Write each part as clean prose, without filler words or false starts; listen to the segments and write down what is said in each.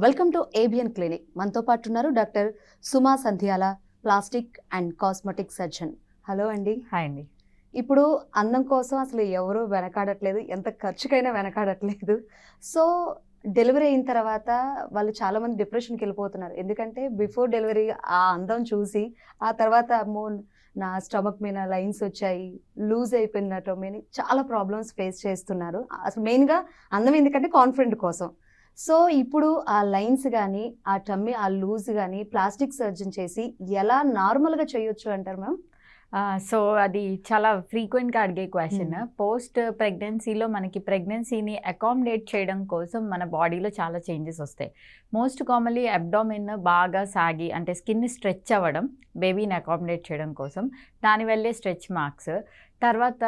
Welcome to ABN clinic. మనతో పాటు ఉన్నారు doctor Suma Sandhyala, plastic and cosmetic surgeon. Hello అండి. హాయ్ అండి. ఇప్పుడు అందం కోసం అసలు ఎవరు వెనకాడట్లేదు, ఎంత ఖర్చుకైనా వెనకాడట్లేదు. సో డెలివరీ అయిన తర్వాత వాళ్ళు చాలామంది డిప్రెషన్కి వెళ్ళిపోతున్నారు. ఎందుకంటే బిఫోర్ డెలివరీ ఆ అందం చూసి ఆ తర్వాత అమ్మో నా స్టమక్ మీద లైన్స్ వచ్చాయి, లూజ్ అయిపోయినట్టు మీద చాలా ప్రాబ్లమ్స్ ఫేస్ చేస్తున్నారు. అసలు మెయిన్గా అందం ఎందుకంటే కాన్ఫిడెంట్ కోసం. సో ఇప్పుడు ఆ లైన్స్ కానీ ఆ టమ్మీ ఆ లూజ్ కానీ ప్లాస్టిక్ సర్జన్ చేసి ఎలా నార్మల్గా చేయొచ్చు అంటారు మ్యామ్? సో అది చాలా ఫ్రీక్వెంట్గా అడిగే క్వశ్చన్. పోస్ట్ ప్రెగ్నెన్సీలో మనకి ప్రెగ్నెన్సీని అకామిడేట్ చేయడం కోసం మన బాడీలో చాలా చేంజెస్ వస్తాయి. మోస్ట్ కామన్లీ అబ్డామిన్ బాగా సాగి అంటే స్కిన్ స్ట్రెచ్ అవ్వడం, బేబీని అకామిడేట్ చేయడం కోసం, దానివల్లే స్ట్రెచ్ మార్క్స్, తర్వాత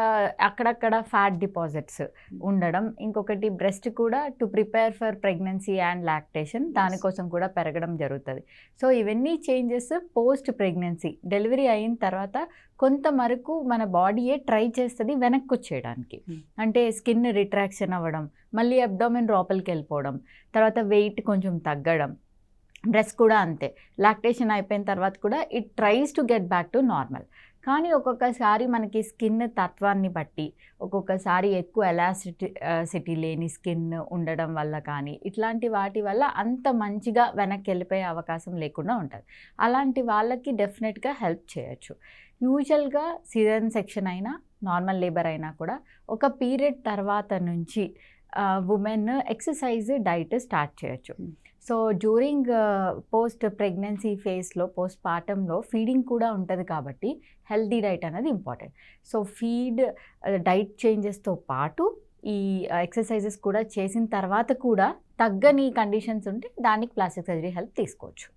అక్కడక్కడ ఫ్యాట్ డిపాజిట్స్ ఉండడం, ఇంకొకటి బ్రెస్ట్ కూడా to prepare for pregnancy and lactation, దానికోసం కూడా పెరగడం జరుగుతుంది. సో ఇవన్నీ చేంజెస్ పోస్ట్ ప్రెగ్నెన్సీ డెలివరీ అయిన తర్వాత కొంతవరకు మన బాడీయే ట్రై చేస్తుంది వెనక్కి వచ్చేయడానికి. అంటే స్కిన్ రిట్రాక్షన్ అవ్వడం, మళ్ళీ అబ్డామిన్ లోపలికి వెళ్ళిపోవడం, తర్వాత వెయిట్ కొంచెం తగ్గడం, బ్రెస్ట్ కూడా అంతే. లాక్టేషన్ అయిపోయిన తర్వాత కూడా it tries to get back to normal. కానీ ఒక్కొక్కసారి మనకి స్కిన్ తత్వాన్ని బట్టి, ఒక్కొక్కసారి ఎక్కువ ఎలాస్టిసిటీ లేని స్కిన్ ఉండడం వల్ల కానీ, ఇట్లాంటి వాటి వల్ల అంత మంచిగా వెనక్కి వెళ్ళిపోయే అవకాశం లేకుండా ఉంటుంది. అలాంటి వాళ్ళకి డెఫినెట్గా హెల్ప్ చేయొచ్చు. యూజువల్గా సిజేరియన్ సెక్షన్ అయినా నార్మల్ లేబర్ అయినా కూడా ఒక పీరియడ్ తర్వాత నుంచి ఉమెన్ ఎక్సర్సైజ్ డైట్ స్టార్ట్ చేయొచ్చు. సో డ్యూరింగ్ పోస్ట్ ప్రెగ్నెన్సీ ఫేస్లో, పోస్ట్ పార్టంలో ఫీడింగ్ కూడా ఉంటుంది కాబట్టి హెల్తీ డైట్ అనేది ఇంపార్టెంట్. సో ఫీడ్ డైట్ చేంజెస్తో పాటు ఈ ఎక్సర్సైజెస్ కూడా చేసిన తర్వాత కూడా తగ్గని కండిషన్స్ ఉంటే దానికి ప్లాస్టిక్ సర్జరీ హెల్ప్ తీసుకోవచ్చు.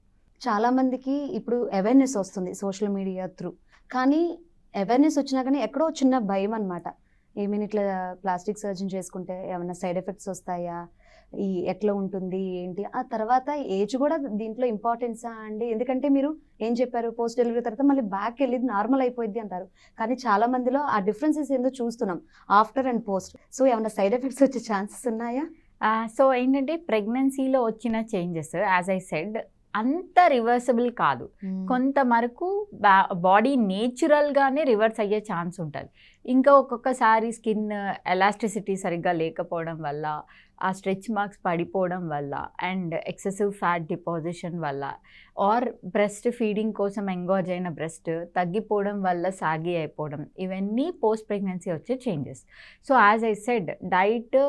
చాలామందికి ఇప్పుడు అవేర్నెస్ వస్తుంది సోషల్ మీడియా త్రూ, కానీ అవేర్నెస్ వచ్చినా కానీ ఎక్కడో చిన్న భయం అనమాట. ఏమైనా ఇట్లా ప్లాస్టిక్ సర్జరీ చేసుకుంటే ఏమైనా సైడ్ ఎఫెక్ట్స్ వస్తాయా, ఈ ఎట్లా ఉంటుంది ఏంటి, ఆ తర్వాత ఏజ్ కూడా దీంట్లో ఇంపార్టెన్సా అండి? ఎందుకంటే మీరు ఏం చెప్పారు, పోస్ట్ డెలివరీ తర్వాత మళ్ళీ బ్యాక్ వెళ్ళి నార్మల్ అయిపోయింది అంటారు, కానీ చాలా మందిలో ఆ డిఫరెన్సెస్ ఏందో చూస్తున్నాం ఆఫ్టర్ అండ్ పోస్ట్. సో ఏమైనా సైడ్ ఎఫెక్ట్స్ వచ్చే ఛాన్సెస్ ఉన్నాయా? సో ఏంటంటే ప్రెగ్నెన్సీలో వచ్చిన చేంజెస్ యాజ్ ఐ సెడ్ అంత రివర్సబుల్ కాదు. కొంతవరకు బాడీ నేచురల్గానే రివర్స్ అయ్యే ఛాన్స్ ఉంటుంది. ఇంకా ఒక్కొక్కసారి స్కిన్ ఎలాస్టిసిటీ సరిగ్గా లేకపోవడం వల్ల, ఆ స్ట్రెచ్ మార్క్స్ పడిపోవడం వల్ల, అండ్ ఎక్సెసివ్ ఫ్యాట్ డిపాజిషన్ వల్ల, ఆర్ బ్రెస్ట్ ఫీడింగ్ కోసం ఎంగోజ్ అయిన బ్రెస్ట్ తగ్గిపోవడం వల్ల సాగి అయిపోవడం, ఇవన్నీ పోస్ట్ ప్రెగ్నెన్సీ వచ్చే changes. So as I said diet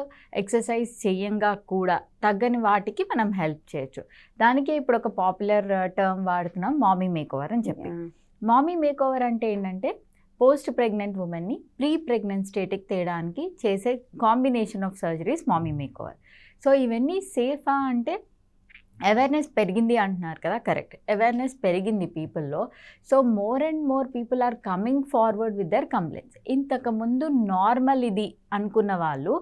exercise చేయంగా కూడా తగ్గని వాటికి మనం హెల్ప్ చేయొచ్చు. దానికే ఇప్పుడు ఒక పాపులర్ టర్మ్ వాడుతున్నాం, మామీ మేకోవర్ అని చెప్పి. మామీ మేకోవర్ అంటే ఏంటంటే పోస్ట్ ప్రెగ్నెంట్ ఉమెన్ని ప్రీ ప్రెగ్నెంట్ స్టేట్కి తేయడానికి చేసే combination of surgeries mommy makeover. So ఇవన్నీ సేఫా అంటే అవేర్నెస్ పెరిగింది అంటున్నారు కదా, కరెక్ట్. అవేర్నెస్ పెరిగింది పీపుల్లో. So more and more people are coming forward with their complaints. ఇంతకుముందు నార్మల్ ఇది అనుకున్న వాళ్ళు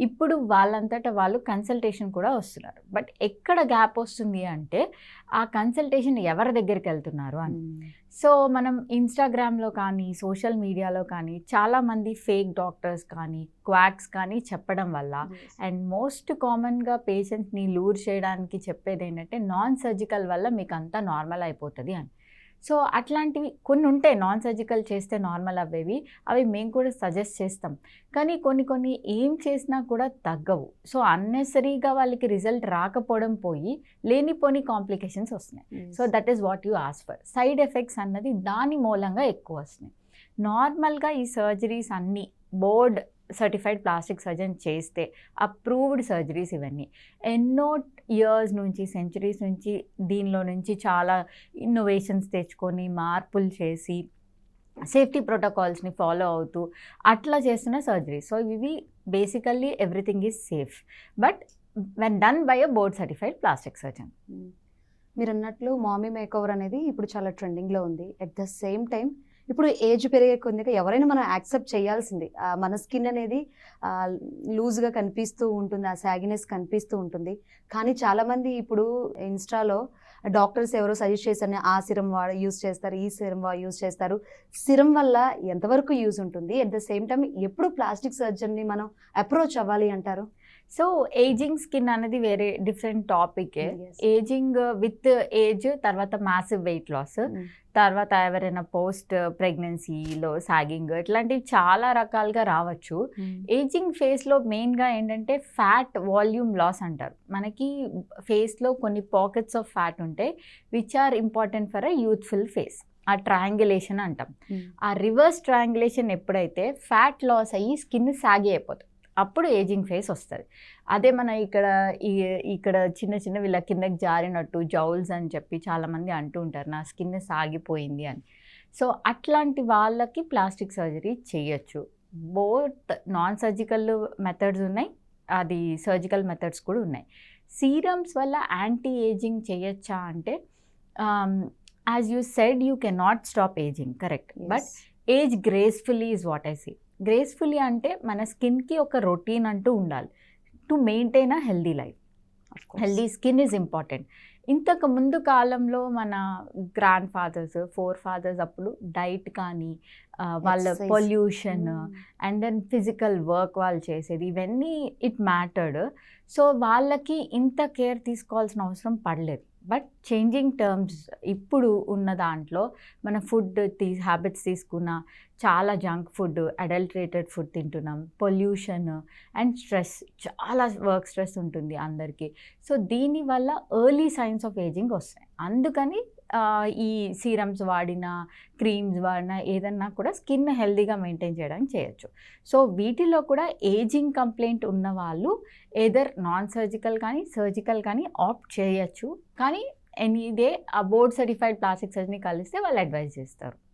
ఇప్పుడు వాళ్ళంతటా వాళ్ళు కన్సల్టేషన్ కూడా వస్తున్నారు. బట్ ఎక్కడ గ్యాప్ వస్తుంది అంటే ఆ కన్సల్టేషన్ ఎవరి దగ్గరికి వెళ్తున్నారు అని. సో మనం ఇన్స్టాగ్రామ్లో కానీ సోషల్ మీడియాలో కానీ చాలామంది ఫేక్ డాక్టర్స్ కానీ క్వాక్స్ కానీ చెప్పడం వల్ల, అండ్ మోస్ట్ కామన్గా పేషెంట్స్ని లూర్ చేయడానికి చెప్పేది ఏంటంటే నాన్ సర్జికల్ వల్ల మీకు అంతా నార్మల్ అయిపోతుంది అని. సో అట్లాంటివి కొన్ని ఉంటాయి, నాన్ సర్జికల్ చేస్తే నార్మల్ అవ్వేవి, అవి మేము కూడా సజెస్ట్ చేస్తాం. కానీ కొన్ని ఏం చేసినా కూడా తగ్గవు. సో అన్నెసరీగా వాళ్ళకి రిజల్ట్ రాకపోవడం పోయి లేనిపోని కాంప్లికేషన్స్ వస్తున్నాయి. So that is what you ask for. Side effects అన్నది దాని మూలంగా ఎక్కువ వస్తున్నాయి. నార్మల్గా ఈ సర్జరీస్ అన్నీ బోర్డ్ సర్టిఫైడ్ ప్లాస్టిక్ సర్జన్ చేస్తే అప్రూవ్డ్ సర్జరీస్ ఇవన్నీ ఎన్నో ఇయర్స్ నుంచి, సెంచరీస్ నుంచి దీనిలో నుంచి చాలా ఇన్నోవేషన్స్ తెచ్చుకొని మార్పులు చేసి సేఫ్టీ ప్రోటోకాల్స్ని ఫాలో అవుతూ అట్లా చేస్తున్న సర్జరీ. సో ఇవి basically everything is safe but when done by a board certified plastic surgeon. మీరు అన్నట్లు మామీ మేకోవర్ అనేది ఇప్పుడు చాలా ట్రెండింగ్లో ఉంది. అట్ ద సేమ్ టైం ఇప్పుడు ఏజ్ పెరిగే కొద్దిగా ఎవరైనా మనం యాక్సెప్ట్ చేయాల్సింది. మన స్కిన్ అనేది లూజ్గా కనిపిస్తూ ఉంటుంది, ఆ సాగినెస్ కనిపిస్తూ ఉంటుంది. కానీ చాలామంది ఇప్పుడు ఇన్స్టాలో డాక్టర్స్ ఎవరో సజెస్ట్ చేశారని ఆ సిరం యూజ్ చేస్తారు, ఈ సిరం యూజ్ చేస్తారు. సిరం వల్ల ఎంతవరకు యూజ్ ఉంటుంది? అట్ ద సేమ్ టైం ఎప్పుడు ప్లాస్టిక్ సర్జరీని మనం అప్రోచ్ అవ్వాలి అంటారు? సో ఏజింగ్ స్కిన్ అనేది వేరే డిఫరెంట్ టాపికే. Yes. ఏజింగ్ విత్ ఏజ్, తర్వాత మ్యాసివ్ వెయిట్ లాస్, తర్వాత ఎవరైనా పోస్ట్ ప్రెగ్నెన్సీలో సాగింగ్, ఇట్లాంటివి చాలా రకాలుగా రావచ్చు. ఏజింగ్ ఫేస్లో మెయిన్గా ఏంటంటే ఫ్యాట్ వాల్యూమ్ లాస్ అంటారు. మనకి ఫేస్లో కొన్ని పాకెట్స్ ఆఫ్ ఫ్యాట్ ఉంటాయి which are important for a youthful face. ఆ ట్రయాంగులేషన్ అంటాం. ఆ రివర్స్ ట్రయాంగులేషన్ ఎప్పుడైతే ఫ్యాట్ లాస్ అయ్యి స్కిన్ సాగి అయిపోతుంది, అప్పుడు ఏజింగ్ ఫేస్ వస్తుంది. అదే మన ఇక్కడ చిన్న చిన్న వీళ్ళ కిందకి జారినట్టు జౌల్స్ అని చెప్పి చాలామంది అంటూ ఉంటారు, నా స్కిన్ సాగిపోయింది అని. సో అట్లాంటి వాళ్ళకి ప్లాస్టిక్ సర్జరీ చేయొచ్చు. బోత్ నాన్ సర్జికల్ మెథడ్స్ ఉన్నాయి, అది సర్జికల్ మెథడ్స్ కూడా ఉన్నాయి. సీరమ్స్ వల్ల యాంటీ ఏజింగ్ చేయొచ్చా అంటే, as you said you can not stop ageing, correct, but age gracefully is what I see. Gracefully అంటే మన స్కిన్కి ఒక రొటీన్ అంటూ ఉండాలి to maintain a healthy life. Healthy skin is important. ఇంతకు ముందు కాలంలో మన గ్రాండ్ ఫాదర్స్, ఫోర్ ఫాదర్స్ అప్పుడు డైట్ కానీ వాళ్ళ Exercise. Pollution and then physical work వాళ్ళు చేసేది, ఇవన్నీ ఇట్ మ్యాటర్డ్. సో వాళ్ళకి ఇంత కేర్ తీసుకోవాల్సిన అవసరం పడలేదు. బట్ చేంజింగ్ టర్మ్స్ ఇప్పుడు ఉన్న దాంట్లో మన ఫుడ్ హ్యాబిట్స్ తీసుకున్న చాలా జంక్ ఫుడ్, అడల్టరేటెడ్ ఫుడ్ తింటున్నాం, పొల్యూషన్ అండ్ స్ట్రెస్, చాలా వర్క్ స్ట్రెస్ ఉంటుంది అందరికీ. సో దీనివల్ల ఎర్లీ సైన్స్ ఆఫ్ ఏజింగ్ వస్తాయి. అందుకని ఈ సీరమ్స్ వాడినా, క్రీమ్స్ వాడినా, ఏదన్నా కూడా స్కిన్ హెల్దీగా మెయింటైన్ చేయడానికి చేయొచ్చు. సో వీటిలో కూడా ఏజింగ్ కంప్లైంట్ ఉన్న వాళ్ళు ఏదర్ నాన్ సర్జికల్ కానీ సర్జికల్ కానీ ఆప్ట్ చేయొచ్చు. కానీ ఎనీదే ఆ బోర్డ్ సర్టిఫైడ్ ప్లాస్టిక్ సర్జరీ కలిస్తే వాళ్ళు అడ్వైజ్ చేస్తారు.